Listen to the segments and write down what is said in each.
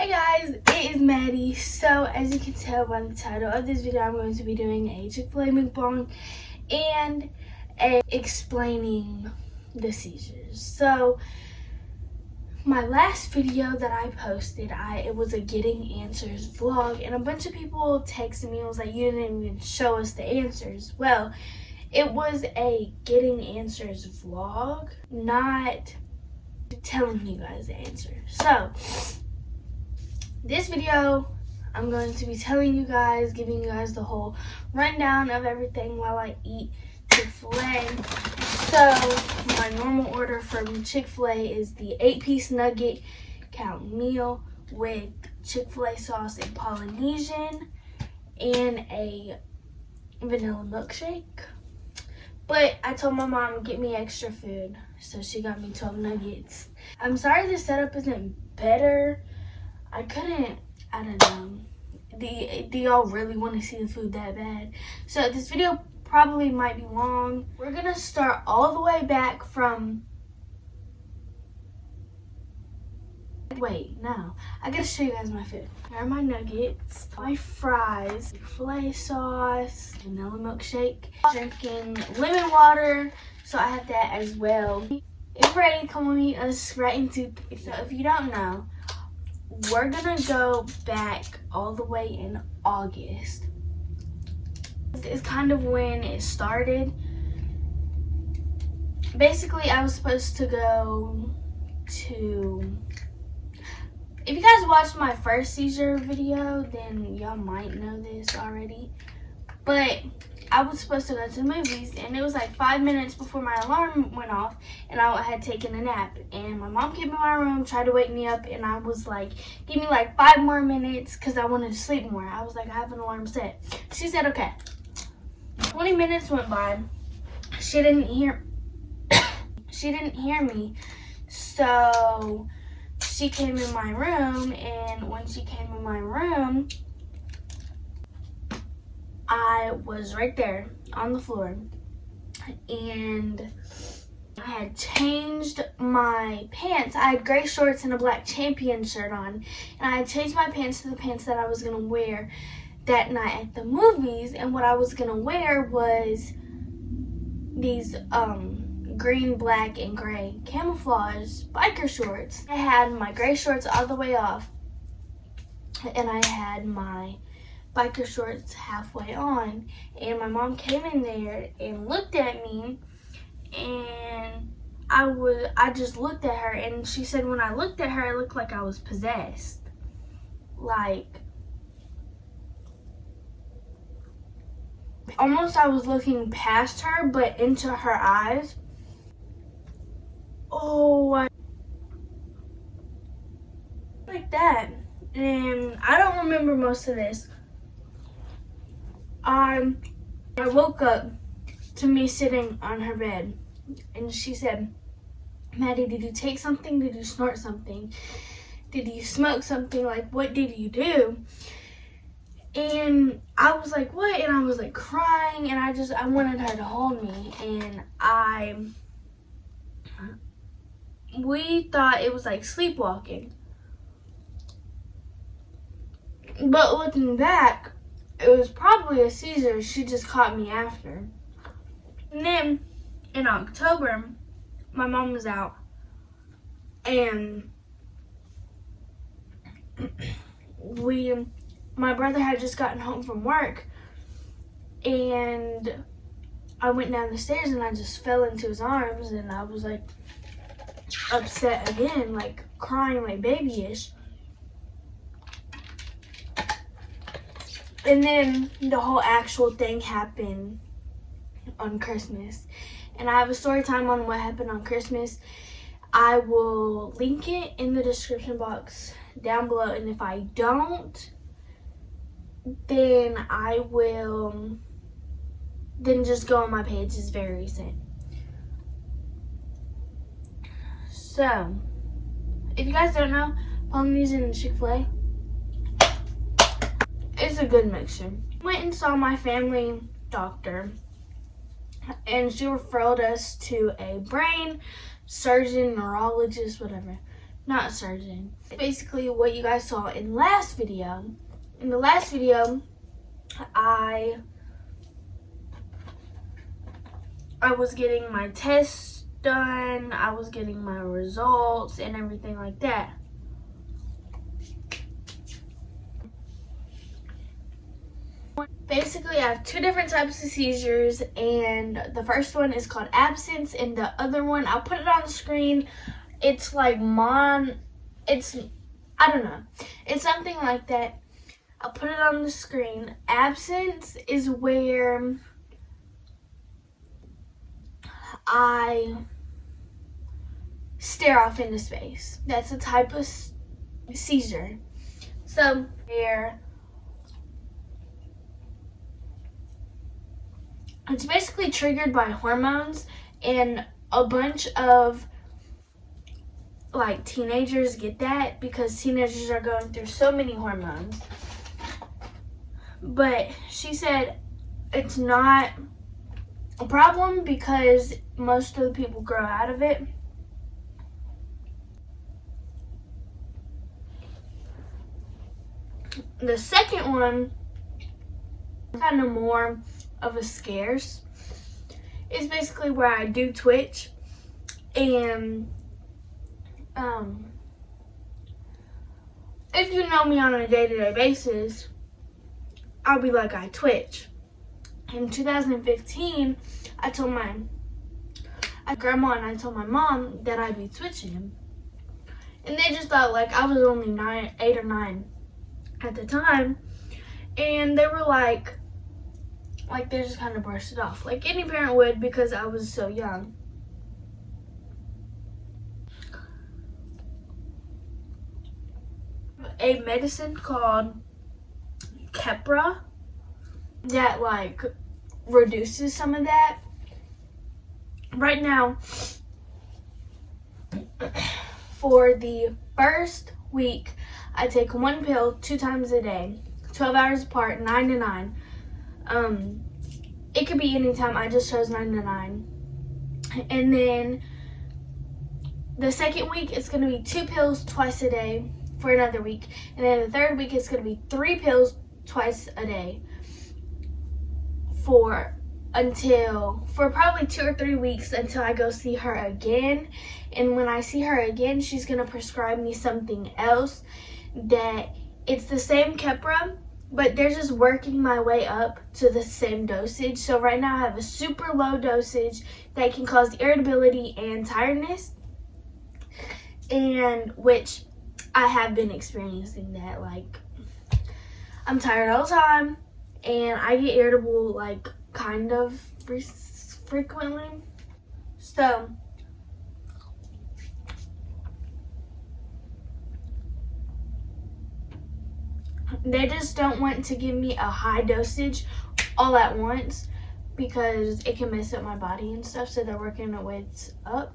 Hey guys, it is Maddie. So as you can tell by the title of this video, I'm going to be doing a Chick-fil-A mukbang and explaining the seizures. So my last video that I posted, it was a getting answers vlog, and a bunch of people texted me and was like, you didn't even show us the answers. Well, it was a getting answers vlog, not telling you guys the answer. So this video, I'm going to be telling you guys, giving you guys the whole rundown of everything while I eat Chick-fil-A. So my normal order from Chick-fil-A is the 8-piece nugget count meal with Chick-fil-A sauce and Polynesian and a vanilla milkshake. But I told my mom, get me extra food, so she got me 12 nuggets. I'm sorry the setup isn't better. I don't know. Do y'all really want to see the food that bad? So this video probably might be long. We're gonna start all the way back from, wait, no. I gotta show you guys my food. Here are my nuggets, my fries, Chick-fil-A sauce, vanilla milkshake, drinking lemon water, so I have that as well. If you're ready, come with me, us right into. So if you don't know, we're gonna go back all the way in August. It's kind of when it started. Basically, I was supposed to go to, if you guys watched my first seizure video, then y'all might know this already. But I was supposed to go to the movies, and it was like 5 minutes before my alarm went off, and I had taken a nap. And my mom came in my room, tried to wake me up, and I was like, give me like 5 more minutes because I wanted to sleep more. I was like, I have an alarm set. She said, okay. 20 minutes went by. She didn't hear me. So she came in my room, and when she came in my room, I was right there on the floor, and I had changed my pants. I had gray shorts and a black Champion shirt on, and I had changed my pants to the pants that I was going to wear that night at the movies. And what I was going to wear was these green, black, and gray camouflage biker shorts. I had my gray shorts all the way off, and I had my biker shorts halfway on, and my mom came in there and looked at me, and I just looked at her, and she said when I looked at her, it looked like I was possessed. Like, almost I was looking past her, but into her eyes. Oh, like that. And I don't remember most of this. I woke up to me sitting on her bed, and she said, Maddie, did you take something? Did you snort something? Did you smoke something? Like, what did you do? And I was like, what? And I was like crying, and I wanted her to hold me, and we thought it was like sleepwalking. But looking back, it was probably a seizure. She just caught me after. And then in October, my mom was out, and my brother had just gotten home from work, and I went down the stairs and I just fell into his arms, and I was like upset again, like crying like babyish. And then the whole actual thing happened on Christmas. And I have a story time on what happened on Christmas. I will link it in the description box down below. And if I don't, then I will just go on my page. It's very recent. So, if you guys don't know, Polynesian and Chick-fil-A, it's a good mixture. Went and saw my family doctor, and she referred us to a brain surgeon, neurologist, whatever. not a surgeon. Basically what you guys saw in last video. In the last video, I was getting my tests done, I was getting my results and everything like that. Basically, I have two different types of seizures, and the first one is called absence, and the other one, I'll put it on the screen. It's like I don't know. It's something like that. I'll put it on the screen. Absence is where I stare off into space. That's a type of seizure. So, it's basically triggered by hormones, and a bunch of like teenagers get that because teenagers are going through so many hormones. But she said it's not a problem because most of the people grow out of it. The second one, kind of more of a scares, is basically where I do twitch, and if you know me on a day-to-day basis, I'll be like, I twitch. In 2015, I told my grandma and I told my mom that I'd be twitching, and they just thought like I was only 8 or 9 at the time, and they were like they just kind of brushed it off like any parent would because I was so young. A medicine called Keppra that like reduces some of that. Right now, for the first week, I take one pill 2 times a day, 12 hours apart, 9 to 9. It could be anytime. I just chose 9 to 9. And then the second week, it's going to be 2 pills twice a day for another week. And then the third week, it's going to be 3 pills twice a day for probably 2 or 3 weeks until I go see her again. And when I see her again, she's going to prescribe me something else that it's the same Keppra, but they're just working my way up to the same dosage. So right now I have a super low dosage that can cause irritability and tiredness, and which I have been experiencing that. Like, I'm tired all the time and I get irritable like kind of frequently. So they just don't want to give me a high dosage all at once because it can mess up my body and stuff, so they're working their ways up.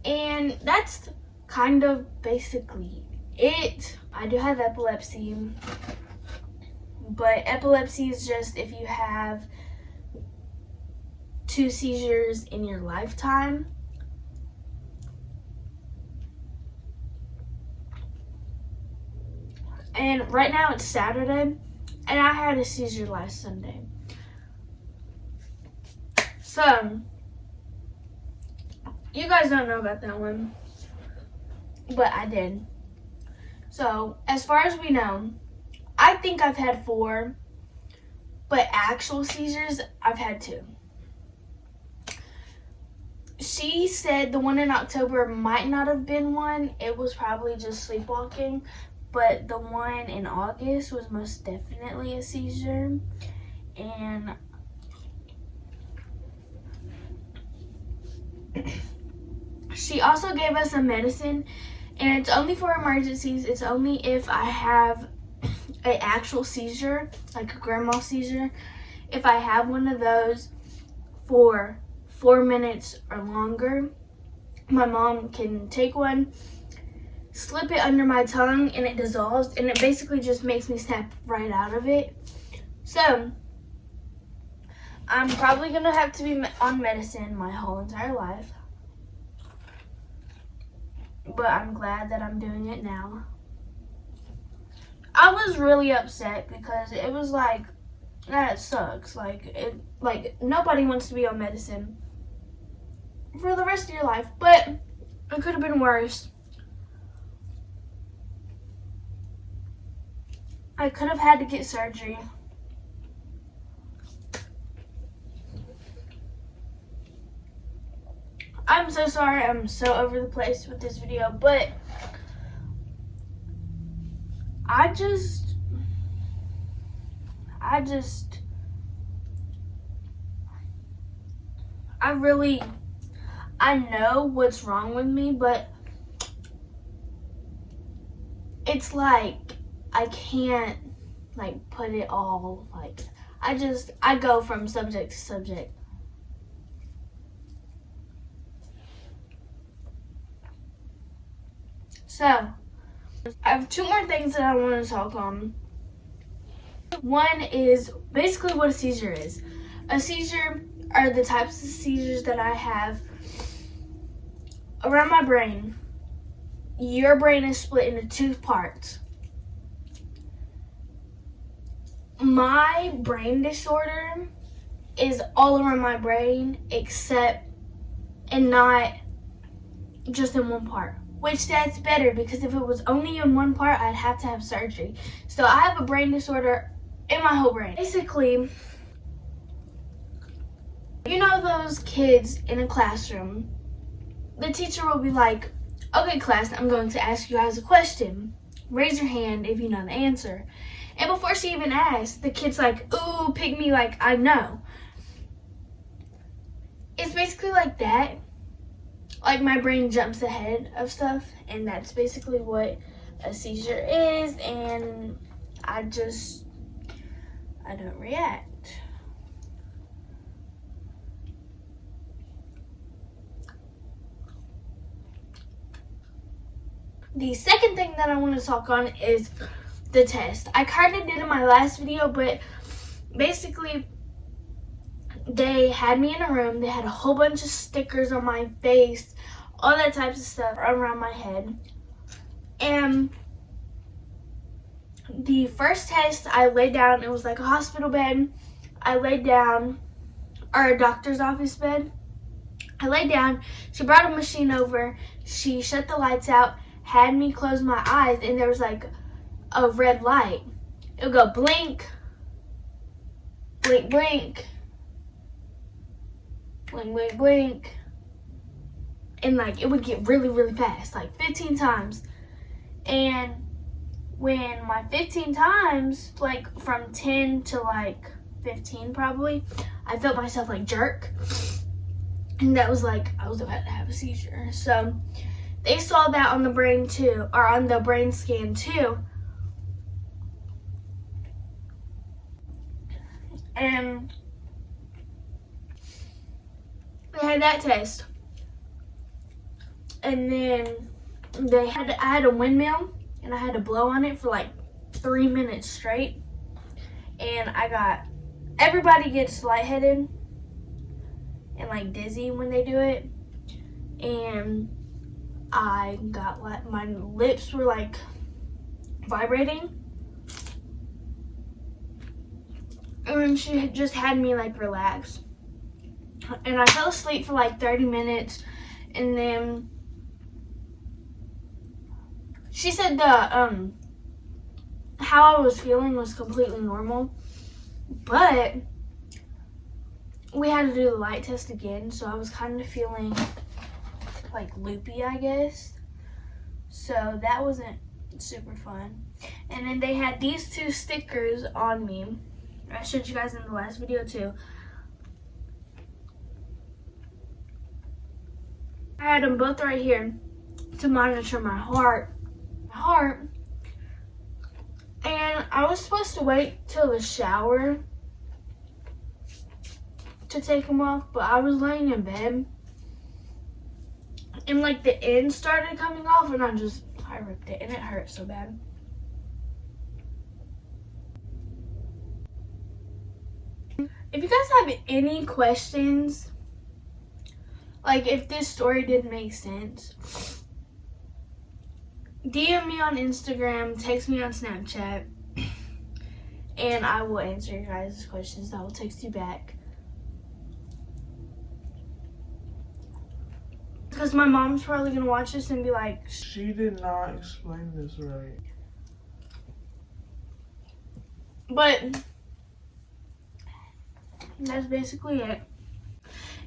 And that's kind of basically it. I do have epilepsy, but epilepsy is just if you have 2 seizures in your lifetime. And right now it's Saturday, and I had a seizure last Sunday. So, you guys don't know about that one, but I did. So, as far as we know, I think I've had 4, but actual seizures, I've had 2. She said the one in October might not have been one. It was probably just sleepwalking. But the one in August was most definitely a seizure. And she also gave us a medicine, and it's only for emergencies. It's only if I have an actual seizure, like a grand mal seizure. If I have one of those for 4 minutes or longer, my mom can take one, slip it under my tongue, and it dissolves, and it basically just makes me snap right out of it. So I'm probably gonna have to be on medicine my whole entire life but I'm glad that I'm doing it now. I was really upset because it was like, that sucks. Like nobody wants to be on medicine for the rest of your life, but it could have been worse. I could have had to get surgery. I'm so sorry. I'm so over the place with this video, but I know what's wrong with me, but it's like I can't like put it all, like I go from subject to subject. So I have two more things that I want to talk on. One is basically what a seizure is. A seizure are the types of seizures that I have around my brain. Your brain is split into two parts. My brain disorder is all around my brain and not just in one part. Which that's better, because if it was only in one part, I'd have to have surgery. So I have a brain disorder in my whole brain. Basically, you know those kids in a classroom, the teacher will be like, okay class, I'm going to ask you guys a question. Raise your hand if you know the answer. And before she even asks, the kid's like, ooh, pick me, like I know. It's basically like that. Like my brain jumps ahead of stuff, and that's basically what a seizure is, and I don't react. The second thing that I want to talk on is the test. I kind of did in my last video, but basically they had me in a room. They had a whole bunch of stickers on my face, all that types of stuff around my head. And the first test, I laid down. It was like a hospital bed. I laid down, or a doctor's office bed. I laid down. She brought a machine over. She shut the lights out, had me close my eyes, and there was like a red light. It would go blink, blink, blink, blink, blink, blink, and like it would get really, really fast, like 15 times. And when my 15 times, like from 10 to like 15 probably, I felt myself like jerk, and that was like I was about to have a seizure. So they saw that on the brain too, or on the brain scan too. And they had that test. And then I had a windmill, and I had to blow on it for like 3 minutes straight. And everybody gets lightheaded and like dizzy when they do it. And I got like, my lips were like vibrating. And then she just had me like relax. And I fell asleep for like 30 minutes. And then she said the how I was feeling was completely normal. But we had to do the light test again, so I was kind of feeling like loopy, I guess. So that wasn't super fun. And then they had these two stickers on me. I showed you guys in the last video too. I had them both right here to monitor my heart. And I was supposed to wait till the shower to take them off, but I was laying in bed and like the end started coming off, and I ripped it, and it hurt so bad. If you guys have any questions, like if this story didn't make sense, DM me on Instagram, text me on Snapchat, and I will answer your guys' questions. I will text you back. Because my mom's probably going to watch this and be like, she did not explain this right. But that's basically it.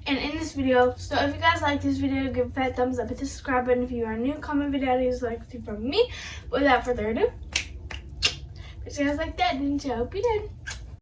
And in this video, so if you guys like this video, give a fat thumbs up, hit the subscribe button if you are new, comment videos like to see from me. Without further ado, if you guys like that, then I hope you did.